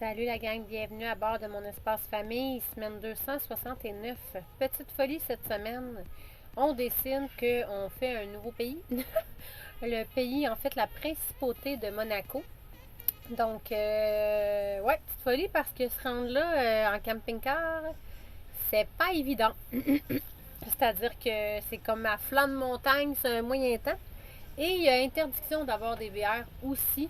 Salut la gang, bienvenue à bord de mon espace famille, semaine 269. Petite folie cette semaine. On décide qu'on fait un nouveau pays. Le pays, en fait, la principauté de Monaco. Donc, ouais, petite folie parce que se rendre là en camping-car, c'est pas évident. C'est-à-dire que c'est comme à flanc de montagne, c'est un moyen temps. Et il y a interdiction d'avoir des VR aussi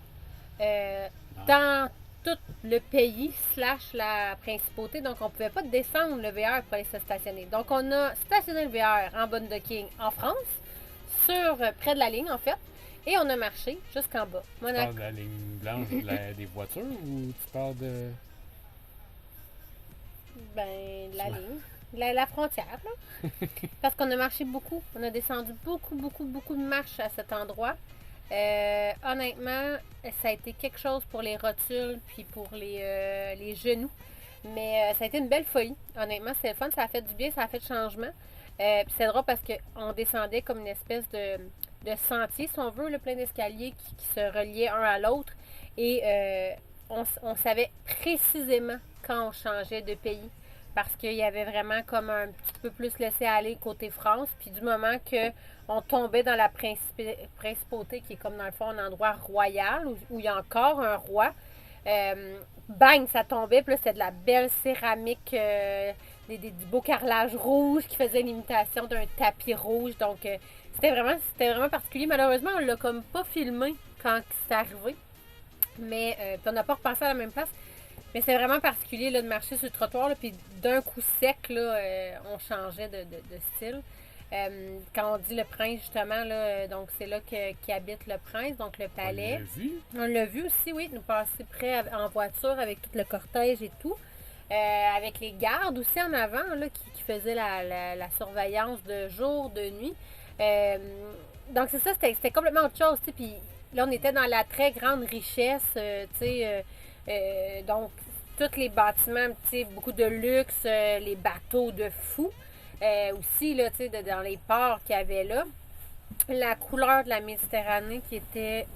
euh, dans tout le pays slash la principauté. Donc, on ne pouvait pas descendre le VR pour aller se stationner. Donc, on a stationné le VR en bonne docking en France, près de la ligne en fait, et on a marché jusqu'en bas. Tu parles de la ligne blanche des voitures ou tu parles de... La ligne. La frontière, là. Parce qu'on a marché beaucoup. On a descendu beaucoup de marches à cet endroit. Honnêtement, ça a été quelque chose pour les rotules puis pour les genoux. Mais ça a été une belle folie. Honnêtement, c'est le fun. Ça a fait du bien, ça a fait changement. Puis c'est drôle parce qu'on descendait comme une espèce de sentier, si on veut, le plein d'escaliers qui se reliaient un à l'autre. Et on savait précisément quand on changeait de pays. Parce qu'il y avait vraiment comme un petit peu plus laissé aller côté France. Puis du moment qu'on tombait dans la principauté, qui est comme dans le fond un endroit royal, où il y a encore un roi, bang, ça tombait. Puis là, c'était de la belle céramique, du beau carrelage rouge qui faisait l'imitation d'un tapis rouge. Donc, c'était vraiment particulier. Malheureusement, on l'a comme pas filmé quand c'est arrivé. Mais puis on n'a pas repassé à la même place. Mais c'est vraiment particulier là, de marcher sur le trottoir, là, puis d'un coup sec, là, on changeait de style. Quand on dit le prince, justement, là, donc c'est là qu'habite le prince, donc le palais. On l'a vu? On l'a vu aussi, oui, nous passer près en voiture avec tout le cortège et tout. Avec les gardes aussi en avant, là, qui faisaient la surveillance de jour, de nuit. Donc c'est ça, c'était complètement autre chose, tu sais, puis là, on était dans la très grande richesse, tu sais... donc, tous les bâtiments, beaucoup de luxe, les bateaux de fou. Aussi, là, dans les ports qu'il y avait là. La couleur de la Méditerranée qui était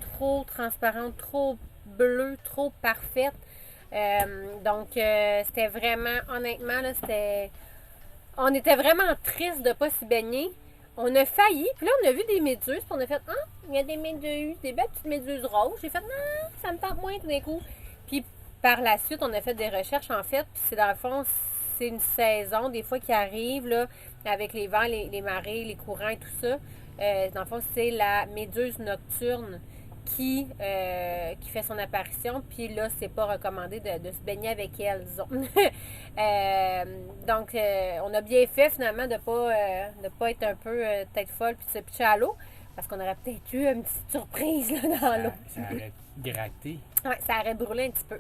trop transparente, trop bleue, trop parfaite. Donc, c'était vraiment, honnêtement, là, on était vraiment triste de ne pas s'y baigner. On a failli, puis là, on a vu des méduses, puis on a fait, il y a des méduses, des belles petites méduses roses. J'ai fait, non, ça me tente moins tout d'un coup. Puis par la suite, on a fait des recherches, en fait, puis c'est dans le fond, c'est une saison, des fois, qui arrive, là, avec les vents, les marées, les courants et tout ça. Dans le fond, c'est la méduse nocturne qui fait son apparition, puis là, c'est pas recommandé de se baigner avec elle, disons. Donc, on a bien fait, finalement, de pas être un peu tête folle, puis de se pitcher à l'eau, parce qu'on aurait peut-être eu une petite surprise là, dans l'eau. Ça aurait gratté. Oui, ça aurait brûlé un petit peu.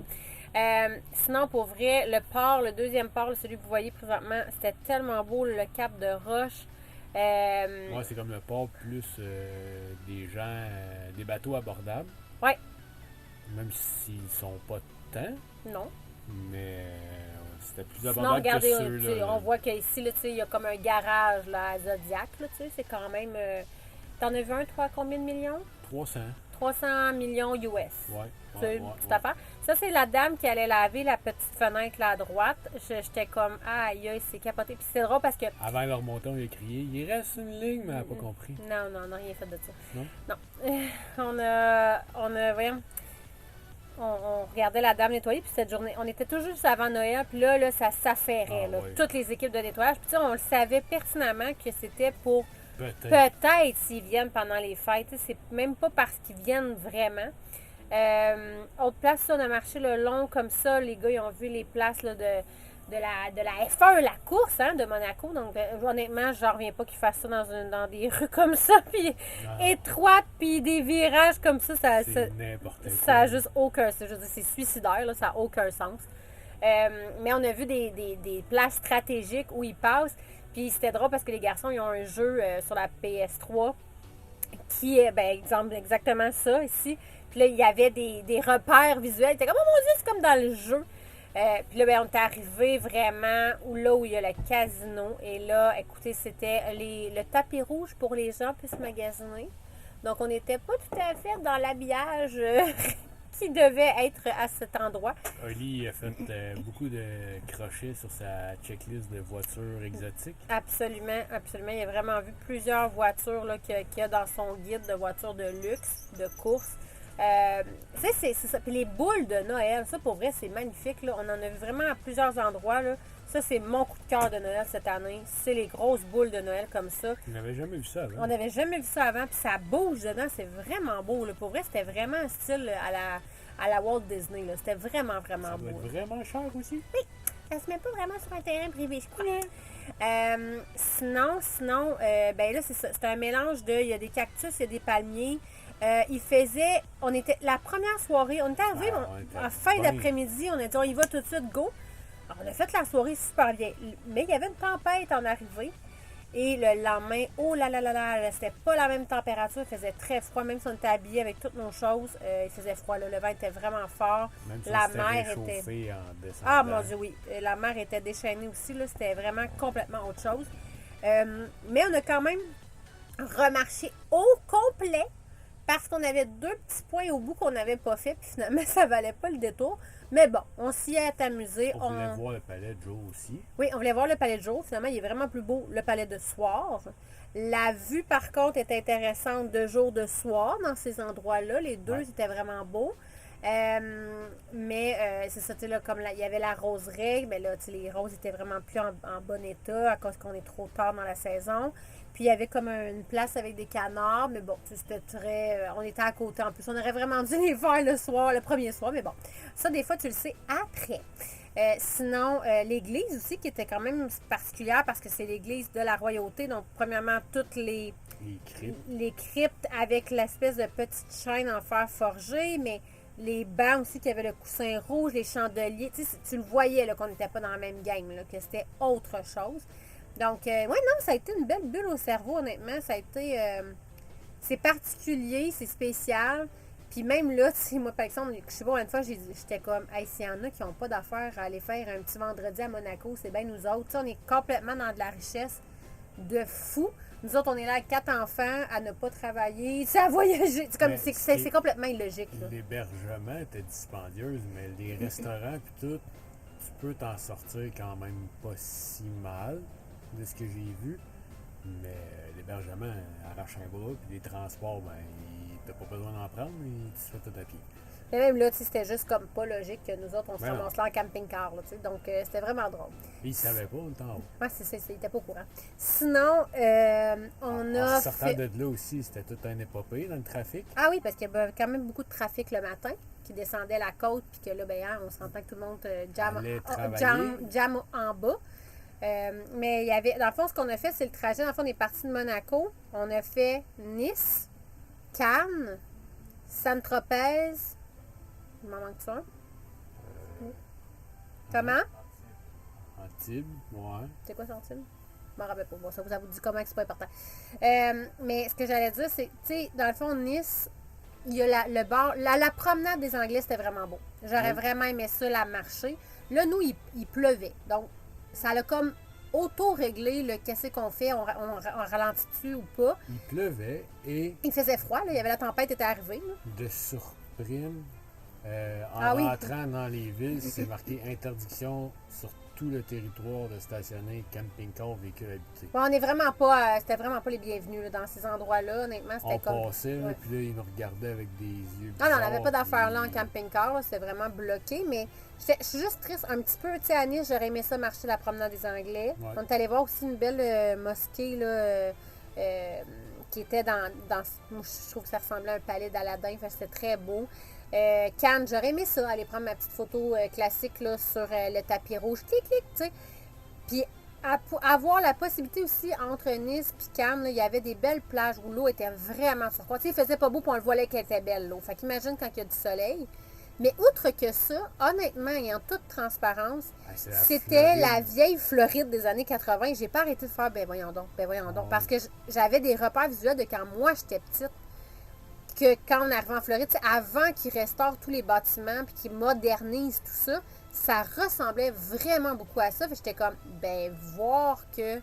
Sinon, pour vrai, le port, le deuxième port, celui que vous voyez présentement, c'était tellement beau, le cap de Roche. Moi, c'est comme le port plus des gens, des bateaux abordables. Oui. Même s'ils sont pas tant. Non. Mais c'était plus Sinon, abordable regardez, que ceux-là. on voit qu'ici, il y a comme un garage là, à Zodiac. Là, c'est quand même... T'en as vu un, toi, combien de millions? 300. 300 millions US. Ouais. C'est une petite affaire. Ça, c'est la dame qui allait laver la petite fenêtre là à droite. J'étais comme, aïe, c'est capoté. Puis c'est drôle parce que... Avant de remonter, on a crié, il reste une ligne, mais elle n'a pas compris. Non, rien fait de ça. Non? On a, voyons, on regardait la dame nettoyer, puis cette journée, on était tout juste avant Noël, puis là ça s'affairait, oui. toutes les équipes de nettoyage. Puis on le savait pertinemment que c'était pour Peut-être s'ils viennent pendant les fêtes. C'est même pas parce qu'ils viennent vraiment. Autre place, on a marché le long comme ça. Les gars, ils ont vu les places là, de la F1, la course de Monaco. Donc, honnêtement, je n'en reviens pas qu'ils fassent ça dans des rues comme ça, puis étroites, puis des virages comme ça. C'est n'importe quoi. Ça n'a juste aucun sens. Je veux dire, c'est suicidaire, là, ça n'a aucun sens. Mais on a vu des places stratégiques où ils passent. Puis c'était drôle parce que les garçons, ils ont un jeu sur la PS3 qui est, exemple, exactement ça ici. Puis là, il y avait des repères visuels. C'était comme, oh mon Dieu, c'est comme dans le jeu. Puis là, on est arrivé vraiment où il y a le casino. Et là, écoutez, c'était le tapis rouge pour les gens puissent magasiner. Donc, on n'était pas tout à fait dans l'habillage qui devait être à cet endroit. Oli a fait beaucoup de crochets sur sa checklist de voitures exotiques. Absolument, absolument. Il a vraiment vu plusieurs voitures là, qu'il y a dans son guide de voitures de luxe, de course. C'est ça. Puis les boules de Noël, ça pour vrai, c'est magnifique. Là. On en a vu vraiment à plusieurs endroits. Là. Ça, c'est mon coup de cœur de Noël cette année. C'est les grosses boules de Noël comme ça. On n'avait jamais vu ça avant. On n'avait jamais vu ça avant. Puis ça bouge dedans. C'est vraiment beau. Là. Pour vrai, c'était vraiment un style à la Walt Disney. Là. C'était vraiment, vraiment ça beau. Ça doit être vraiment cher aussi. Oui. Ça se met pas vraiment sur un terrain privé, je crois. Sinon, ben là, c'est ça. C'est un mélange de... Il y a des cactus, il y a des palmiers. Il faisait... la première soirée, on était arrivé en fin d'après-midi. On a dit, on y va tout de suite, go. Alors, on a fait la soirée super bien. Mais il y avait une tempête en arrivée. Et le lendemain, oh là là là là, c'était pas la même température. Il faisait très froid, même si on était habillés avec toutes nos choses. Il faisait froid. Là, le vent était vraiment fort. Même si la mer était... en descendant. Ah mon Dieu, oui. La mer était déchaînée aussi. Là, c'était vraiment complètement autre chose. Mais on a quand même remarché au complet parce qu'on avait 2 petits points au bout qu'on n'avait pas fait. Puis finalement, ça valait pas le détour. Mais bon, on s'y est amusé. On voulait voir le palais de Joe aussi. Oui, on voulait voir le palais de Joe. Finalement, il est vraiment plus beau, le palais de soir. La vue, par contre, est intéressante de jour, de soir dans ces endroits-là. Les deux étaient vraiment beaux. Mais c'est ça, tu sais, là, comme il y avait la roseraie, mais là, tu sais, les roses étaient vraiment plus en bon état à cause qu'on est trop tard dans la saison. Puis il y avait comme une place avec des canards, mais bon, c'était très... on était à côté en plus. On aurait vraiment dû les faire le premier soir, mais bon. Ça, des fois, tu le sais après. Sinon, l'église aussi, qui était quand même particulière parce que c'est l'église de la royauté. Donc, premièrement, toutes les cryptes avec l'espèce de petite chaîne en fer forgé, mais les bancs aussi qui avaient le coussin rouge, les chandeliers. Tu le voyais là, qu'on n'était pas dans la même game, là, que c'était autre chose. Donc, non, ça a été une belle bulle au cerveau, honnêtement. Ça a été... c'est particulier, c'est spécial. Puis même là, tu sais, moi, par exemple, je sais pas, une fois, j'étais comme, hey, s'il y en a qui n'ont pas d'affaires à aller faire un petit vendredi à Monaco, c'est bien nous autres. Tu sais, on est complètement dans de la richesse de fou. Nous autres, on est là avec 4 enfants à ne pas travailler, tu sais, à voyager. C'est complètement illogique. L'hébergement était dispendieuse, mais les restaurants puis tout, tu peux t'en sortir quand même pas si mal de ce que j'ai vu. Mais l'hébergement arrache un bras, puis les transports, ben, t'as pas besoin d'en prendre, mais tu te fais tout à pied. Mais même là, c'était juste comme pas logique que nous autres, on se ramasse là en camping-car. Là, donc, c'était vraiment drôle. Puis ils savaient pas le temps. Oui, ils n'étaient pas au courant. Sinon, on a. En sortant de là aussi, c'était tout un épopée dans le trafic. Ah oui, parce qu'il y avait quand même beaucoup de trafic le matin qui descendait la côte, puis que là, ben, on s'entend que tout le monde jamme en bas. Mais il y avait, dans le fond, ce qu'on a fait, c'est le trajet. Dans le fond, on est parti de Monaco. On a fait Nice, Cannes, Saint-Tropez. Il m'en manque-tu un? Comment? Antibes, ouais. C'est quoi ça, Antibes? Je m'en rappelle pas. Bon, ça vous dit comment que c'est pas important. Mais ce que j'allais dire, c'est, tu sais, dans le fond, Nice, il y a le bar. La promenade des Anglais, c'était vraiment beau. J'aurais vraiment aimé ça, la marcher. Là, nous, il pleuvait. Donc, ça a comme auto-réglé le qu'est-ce qu'on fait, on ralentit-tu ou pas. Il pleuvait et... Il faisait froid, là, il y avait la tempête était arrivée. Là. De surprime, rentrant dans les villes, c'est marqué interdiction sur tout le territoire de stationner camping-car, véhicule habité. Bon, on est vraiment pas, c'était vraiment pas les bienvenus là, dans ces endroits-là, honnêtement, c'était on passait, là, puis là, ils nous regardaient avec des yeux bizarres. Non, on n'avait pas d'affaires là en camping-car, là, c'était vraiment bloqué, mais je suis juste triste un petit peu, tu sais, à Nice, j'aurais aimé ça marcher la promenade des Anglais. Ouais. On est allé voir aussi une belle mosquée, là, qui était dans, je trouve que ça ressemblait à un palais d'Aladin, c'était très beau. Cannes, j'aurais aimé ça, aller prendre ma petite photo classique là, sur le tapis rouge, clic, tu sais. Puis avoir la possibilité aussi entre Nice et Cannes, là, il y avait des belles plages où l'eau était vraiment turquoise. Tu sais, il faisait pas beau pour on le voyait qu'elle était belle l'eau. Fait qu'imagine quand il y a du soleil. Mais outre que ça, honnêtement et en toute transparence, c'était la vieille Floride des années 80. J'ai pas arrêté de faire ben voyons donc. Parce que j'avais des repères visuels de quand moi j'étais petite. Que quand on arrive en Floride, avant qu'ils restaurent tous les bâtiments puis qu'ils modernisent tout ça, ça ressemblait vraiment beaucoup à ça. J'étais comme, ben, voir que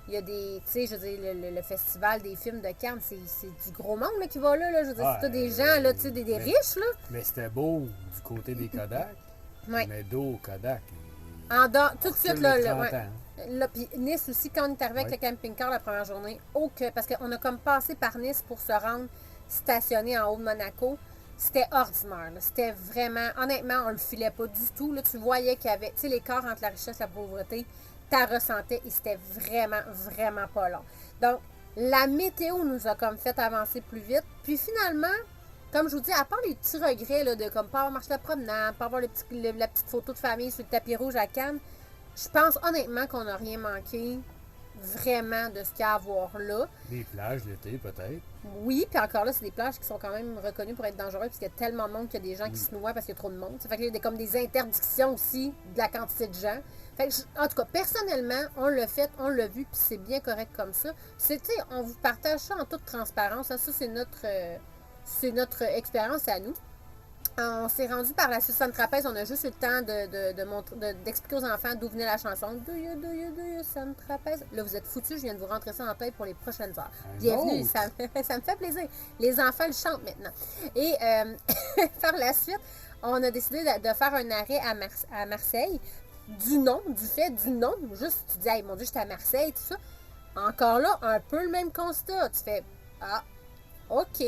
Il y a des, tu sais, je veux dire, le festival des films de Cannes, c'est du gros monde là, qui va là. Je veux dire, c'est tous des gens, là, tu sais, des riches, là. Mais c'était beau du côté des Kodak. Ouais. Mais d'eau Kodak. En dehors, tout de suite, là, 30 ouais. ans. Là, puis Nice aussi, quand on est arrivé avec le camping-car la première journée, parce qu'on a comme passé par Nice pour se rendre stationné en haut de Monaco, c'était ordinaire. Là. C'était vraiment, honnêtement, on le filait pas du tout. Là, tu voyais qu'il y avait, tu sais, l'écart entre la richesse et la pauvreté, t'as ressentais et c'était vraiment, vraiment pas long. Donc, la météo nous a comme fait avancer plus vite. Puis finalement, comme je vous dis, à part les petits regrets là, de comme pas avoir marché la promenade, pas avoir la petite photo de famille sur le tapis rouge à Cannes, je pense honnêtement qu'on n'a rien manqué vraiment de ce qu'il y a à voir là. Des plages l'été, peut-être. Oui, puis encore là, c'est des plages qui sont quand même reconnues pour être dangereuses parce qu'il y a tellement de monde qu'il y a des gens qui se noient parce qu'il y a trop de monde. Ça fait qu'il y a comme des interdictions aussi de la quantité de gens. Fait que, en tout cas, personnellement, on l'a fait, on l'a vu, puis c'est bien correct comme ça. C'est, tu sais, on vous partage ça en toute transparence. Ça, c'est notre expérience à nous. On s'est rendu par la Susan Trapèze, on a juste eu le temps d'expliquer aux enfants d'où venait la chanson. Do you, Sun Trapèze. Là, vous êtes foutus, je viens de vous rentrer ça en tête pour les prochaines heures. Bienvenue, ça me fait plaisir. Les enfants le chantent maintenant. Et par la suite, on a décidé de faire un arrêt à Marseille. Du fait du nom. Juste, tu dis, hey, mon Dieu, j'étais à Marseille, tout ça. Encore là, un peu le même constat. Tu fais, ah, OK,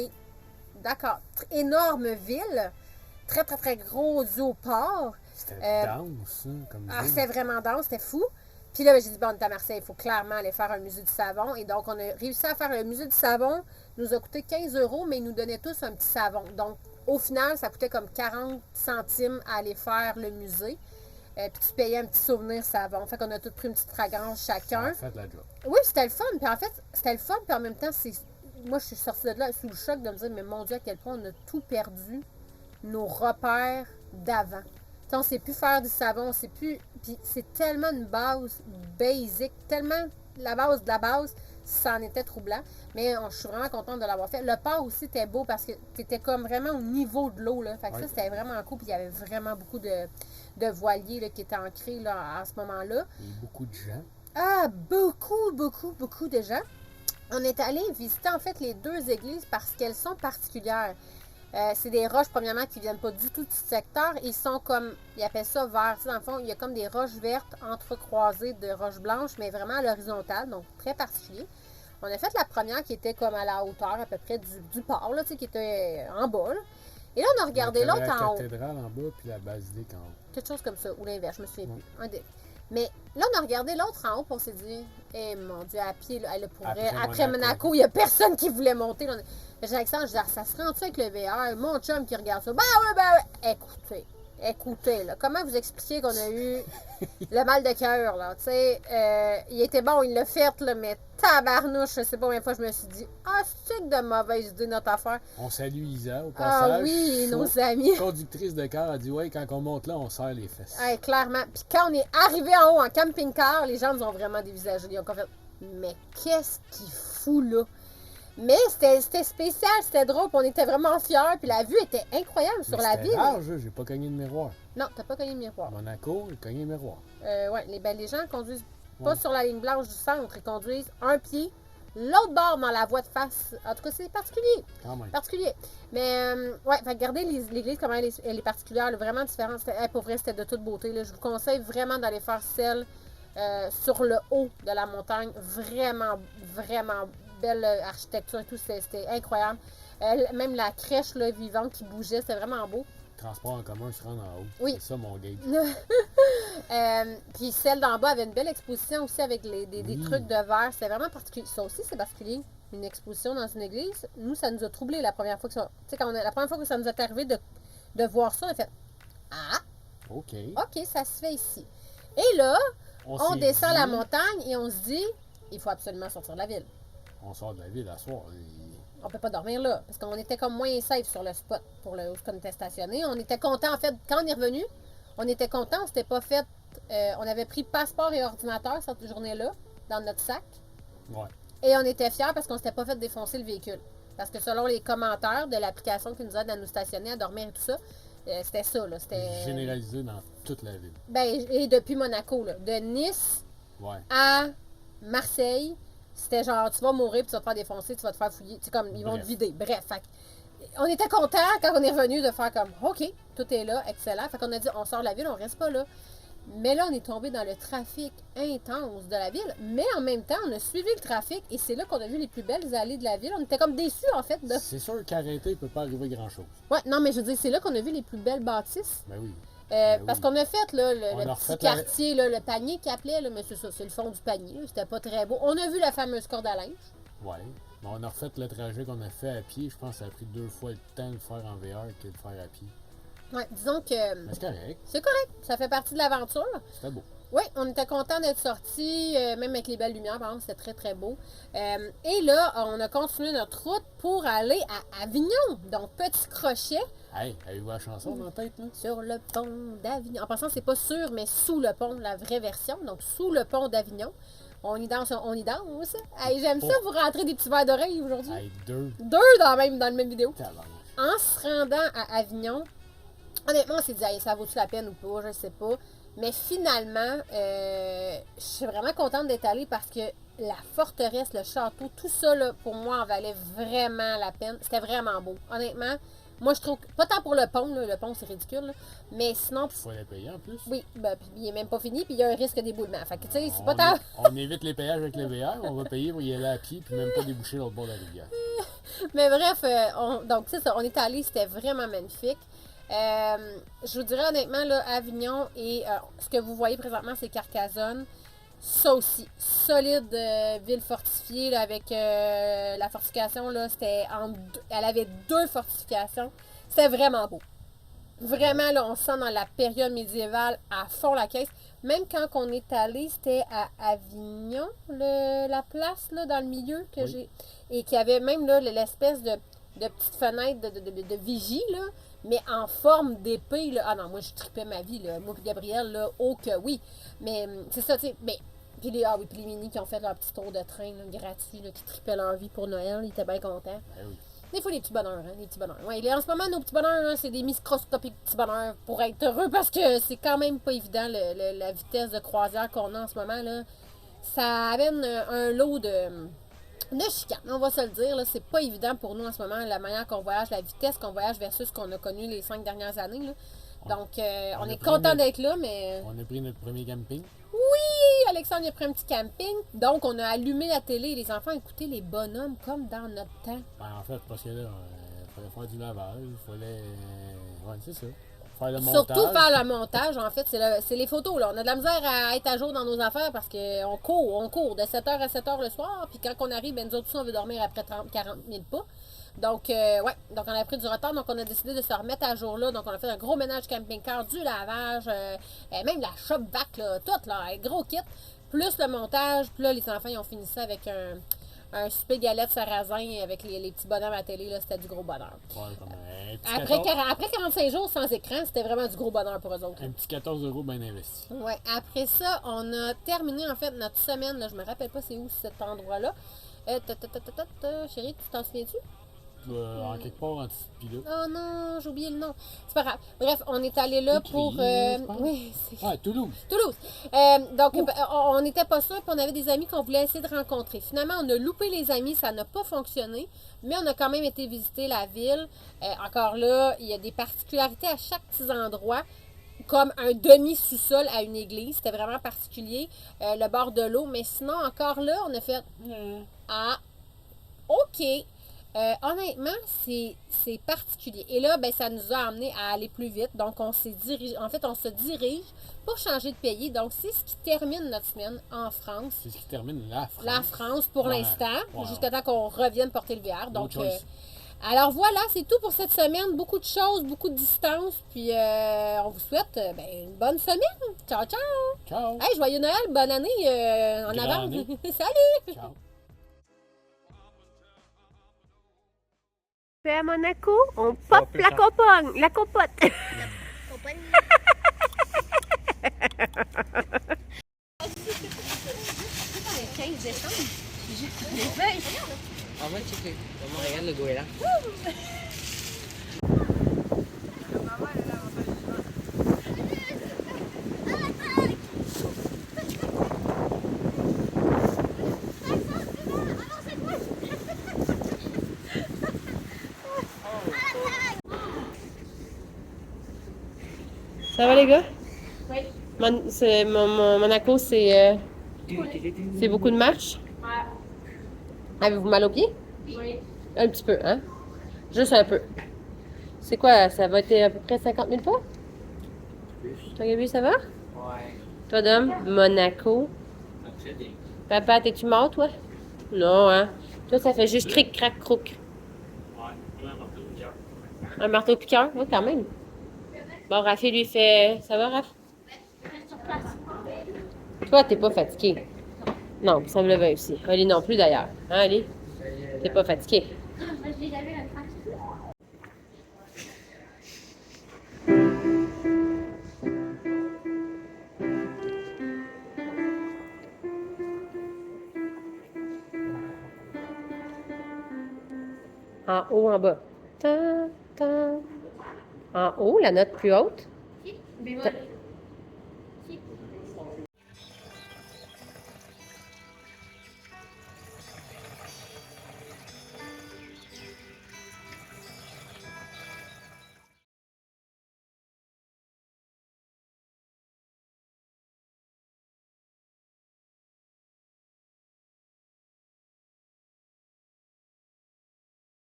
d'accord. Énorme ville. Très, très, très gros port. C'était dense, hein, comme c'était vraiment dense, c'était fou. Puis là, j'ai dit, bon, on est à Marseille, il faut clairement aller faire un musée du savon. Et donc, on a réussi à faire le musée du savon. Il nous a coûté 15 €, mais ils nous donnaient tous un petit savon. Donc, au final, ça coûtait comme 40 centimes à aller faire le musée. Puis tu payais un petit souvenir savon. Fait qu'on a tous pris une petite fragrance chacun. Ça a fait la job. Oui, c'était le fun. Puis en fait, c'était le fun. Puis en même temps, moi, je suis sortie de là sous le choc de me dire, mais mon Dieu, à quel point on a tout perdu. Nos repères d'avant. On ne sait plus faire du savon, on ne sait plus. Puis c'est tellement une base basic, tellement la base de la base, ça en était troublant. Mais je suis vraiment contente de l'avoir fait. Le port aussi était beau parce que tu étais comme vraiment au niveau de l'eau. Là. Fait que ça, c'était vraiment cool. Puis il y avait vraiment beaucoup de voiliers là, qui étaient ancrés là, à ce moment-là. Et beaucoup de gens. Ah, beaucoup de gens. On est allé visiter en fait les deux églises parce qu'elles sont particulières. C'est des roches, premièrement, qui ne viennent pas du tout du secteur. Ils sont comme, ils appellent ça vert. Dans le fond, il y a comme des roches vertes entrecroisées de roches blanches, mais vraiment à l'horizontale, donc très particulier. On a fait la première qui était comme à la hauteur à peu près du port, là, qui était en bas. Là. Et là, on a regardé l'autre en haut. La cathédrale en bas, puis la basilique en haut. Quelque chose comme ça, ou l'inverse, je me souviens plus. Mais là, on a regardé l'autre en haut, puis on s'est dit, mon Dieu, à pied, là, après Monaco, il n'y a personne qui voulait monter. J'ai Alexandre, je dis, ça se rend-tu avec le VR? Mon chum qui regarde ça. Ben oui. Écoutez, là, comment vous expliquer qu'on a eu le mal de cœur, là? Tu sais, il était bon, il l'a fait, là, mais tabarnouche, je sais pas combien de fois je me suis dit, c'est que de mauvaise idée notre affaire. On salue Isa au passage. Ah oui, nos amis. Conductrice de car a dit, ouais, quand on monte là, on serre les fesses. Clairement. Puis quand on est arrivé en haut en camping-car, les gens nous ont vraiment dévisagé. Ils ont fait, mais qu'est-ce qu'il fout là? Mais c'était spécial, c'était drôle, puis on était vraiment fiers, puis la vue était incroyable sur la ville. C'est large, j'ai pas cogné de miroir. Non, t'as pas cogné de miroir. Monaco, j'ai cogné de miroir. Oui, les gens conduisent pas sur la ligne blanche du centre, ils conduisent un pied, l'autre bord dans la voie de face. En tout cas, c'est particulier. Quand même. Particulier. Mais, regardez l'église, comment elle est particulière, là, vraiment différente. Pour vrai, c'était de toute beauté. Là. Je vous conseille vraiment d'aller faire celle sur le haut de la montagne. Vraiment, vraiment belle architecture et tout, c'était incroyable. Même la crèche là, vivante qui bougeait, c'était vraiment beau. Transport en commun se rend en haut. Oui. C'est ça mon gauge. Puis celle d'en bas avait une belle exposition aussi avec des trucs de verre. C'était vraiment particulier. Ça aussi, c'est particulier. Une exposition dans une église. Nous, ça nous a troublé la première fois que ça. Tu sais, la première fois que ça nous est arrivé de voir ça, on a fait ah! OK. OK, ça se fait ici. Et là, on descend la montagne et on se dit il faut absolument sortir de la ville. On sort de la ville à soir. On peut pas dormir là, parce qu'on était comme moins safe sur le spot pour le où on était stationné. On était content en fait, quand on est revenu, on était content, on s'était pas fait. On avait pris passeport et ordinateur cette journée-là, dans notre sac. Ouais. Et on était fiers parce qu'on s'était pas fait défoncer le véhicule. Parce que selon les commentaires de l'application qui nous aide à nous stationner, à dormir et tout ça, c'était ça, là. C'était généralisé dans toute la ville. Ben, et depuis Monaco, là. De Nice ouais. à Marseille, c'était genre, tu vas mourir, puis tu vas te faire défoncer, tu vas te faire fouiller. C'est comme, ils vont te vider. Bref, fait on était contents quand on est revenu de faire comme, OK, tout est là, excellent. Fait qu'on a dit, on sort de la ville, on reste pas là. Mais là, on est tombé dans le trafic intense de la ville. Mais en même temps, on a suivi le trafic et c'est là qu'on a vu les plus belles allées de la ville. On était comme déçus, en fait. C'est sûr qu'arrêter, il peut pas arriver grand-chose. Ouais, non, mais je veux dire, c'est là qu'on a vu les plus belles bâtisses. Ben oui. Parce qu'on a fait là, le petit quartier, la... là, le panier qu'il appelait, là, mais c'est ça, c'est le fond du panier. C'était pas très beau. On a vu la fameuse corde à linge. Ouais. Mais on a refait le trajet qu'on a fait à pied. Je pense que ça a pris 2 fois le temps de le faire en VR que de le faire à pied. Ouais, disons que. Mais c'est correct. C'est correct. Ça fait partie de l'aventure. C'était beau. Oui, on était contents d'être sortis, même avec les belles lumières, par exemple, c'était très très beau. Et là, on a continué notre route pour aller à Avignon. Donc, petit crochet. Hey, avez-vous la chanson dans la tête, là? Sur le pont d'Avignon. En passant, c'est pas sur, mais sous le pont, la vraie version. Donc, sous le pont d'Avignon. On y danse, on y danse. Hey, j'aime ça, vous rentrez des petits verres d'oreille aujourd'hui. Hey, 2. 2 dans le même vidéo. En se rendant à Avignon, honnêtement, on s'est dit, hey, ça vaut-tu la peine ou pas, je sais pas. Mais finalement, je suis vraiment contente d'être allée parce que la forteresse, le château, tout ça, là, pour moi, en valait vraiment la peine. C'était vraiment beau. Honnêtement, moi, je trouve, pas tant pour le pont, là, le pont, c'est ridicule, là, mais sinon... Il faut les payer en plus. Oui, ben, puis il est même pas fini, puis il y a un risque d'éboulement. Fait que, tu sais, c'est pas tant... On évite les payages avec le VR, on va payer pour y aller à pied, puis même pas déboucher l'autre bord de la rivière. Mais bref, donc, c'est ça, on est allé, c'était vraiment magnifique. Je vous dirais honnêtement, là, Avignon et ce que vous voyez présentement, c'est Carcassonne. Ça aussi, solide ville fortifiée là, avec la fortification, là, elle avait 2 fortifications. C'était vraiment beau. Vraiment, là, on sent dans la période médiévale à fond la caisse. Même quand on est allé, c'était à Avignon, la place là, dans le milieu que j'ai. Et qu'il y avait même là, l'espèce de petite fenêtre de vigie, là, mais en forme d'épée. Là. Ah non, moi je tripais ma vie, là. Moi et Gabriel, là, oh que oui. Mais c'est ça, tu sais. Mais, puis les minis qui ont fait leur petit tour de train là, gratuit, là, qui tripaient leur vie pour Noël, ils étaient bien contents. Oui. Des fois, les petits bonheurs, hein, les petits bonheurs. Ouais, en ce moment, nos petits bonheurs, là, c'est des microscopiques petits bonheurs pour être heureux parce que c'est quand même pas évident la vitesse de croisière qu'on a en ce moment. Là. Ça amène un lot de chicane, on va se le dire. Là, c'est pas évident pour nous en ce moment, la manière qu'on voyage, la vitesse qu'on voyage versus ce qu'on a connu les 5 dernières années. Là. Donc, on est content d'être là, mais... On a pris notre premier camping. Oui! Alexandre a pris un petit camping. Donc, on a allumé la télé et les enfants écoutaient les bonhommes comme dans notre temps. Ben, en fait, parce que là, il fallait faire du lavage, il fallait... ouais, c'est ça. Faire le montage. Surtout faire le montage, en fait, c'est les photos. Là. On a de la misère à être à jour dans nos affaires parce qu'on court de 7h à 7h le soir. Puis quand on arrive, ben, nous autres aussi, on veut dormir après 40 000 pas. Donc, donc on a pris du retard. Donc, on a décidé de se remettre à jour là. Donc, on a fait un gros ménage camping-car, du lavage, même la shop vac, là, tout, là, un gros kit. Plus le montage. Puis là, les enfants, ils ont fini ça avec un souper galette sarrasin avec les petits bonhommes à la télé, là, c'était du gros bonheur. Ouais, comme après 45 jours sans écran, c'était vraiment du gros bonheur pour eux autres. Un petit 14 € bien investi. Ouais, après ça, on a terminé en fait notre semaine, là, je me rappelle pas c'est où cet endroit-là. Chérie, tu t'en souviens-tu? En quelque part en dessous de pilote. Oh non, j'ai oublié le nom. C'est pas grave. Bref, on est allé là pour... oui, c'est... Ah, Toulouse. Toulouse. Donc, on n'était pas sûr, puis on avait des amis qu'on voulait essayer de rencontrer. Finalement, on a loupé les amis, ça n'a pas fonctionné, mais on a quand même été visiter la ville. Encore là, il y a des particularités à chaque petit endroit, comme un demi-sous-sol à une église. C'était vraiment particulier, le bord de l'eau. Mais sinon, encore là, on a fait... Ah, OK. Honnêtement, c'est particulier. Et là, ben, ça nous a amené à aller plus vite. Donc, on se dirige pour changer de pays. Donc, c'est ce qui termine notre semaine en France. C'est ce qui termine la France. La France pour l'instant, jusqu'à temps qu'on revienne porter le VR. Donc, alors voilà, c'est tout pour cette semaine. Beaucoup de choses, beaucoup de distance. Puis, on vous souhaite une bonne semaine. Ciao, ciao. Ciao. Hey, joyeux Noël, bonne année en avance. Salut. Ciao. À Monaco, on pop la copogne, la compote. Le 15 décembre, j'ai les feuilles. On va checker. Comment regarde le goéland. Ça va, les gars? Oui. Monaco, c'est beaucoup de marche. Avez-vous mal aux pieds? Oui. Un petit peu, hein? Juste un peu. C'est quoi? Ça va être à peu près 50 000 pas? Toi, Gabi, ça va? Ouais. Toi, Dom? Monaco. Très bien. Papa, t'es-tu mort, toi? Non, hein? Toi, ça fait juste cric, crac, croc. Ouais, un marteau piqueur. Un marteau piqueur? Oui, quand même. Bon, Raphaël lui fait... Ça va, Raph? Sur place. Toi, t'es pas fatigué. Non, ça me le va aussi. Ali non plus, d'ailleurs. Hein, Ali? T'es pas fatigué. Moi, je l'ai jamais la trace. En haut, en bas. Ta, ta. En haut, la note plus haute. Bémol.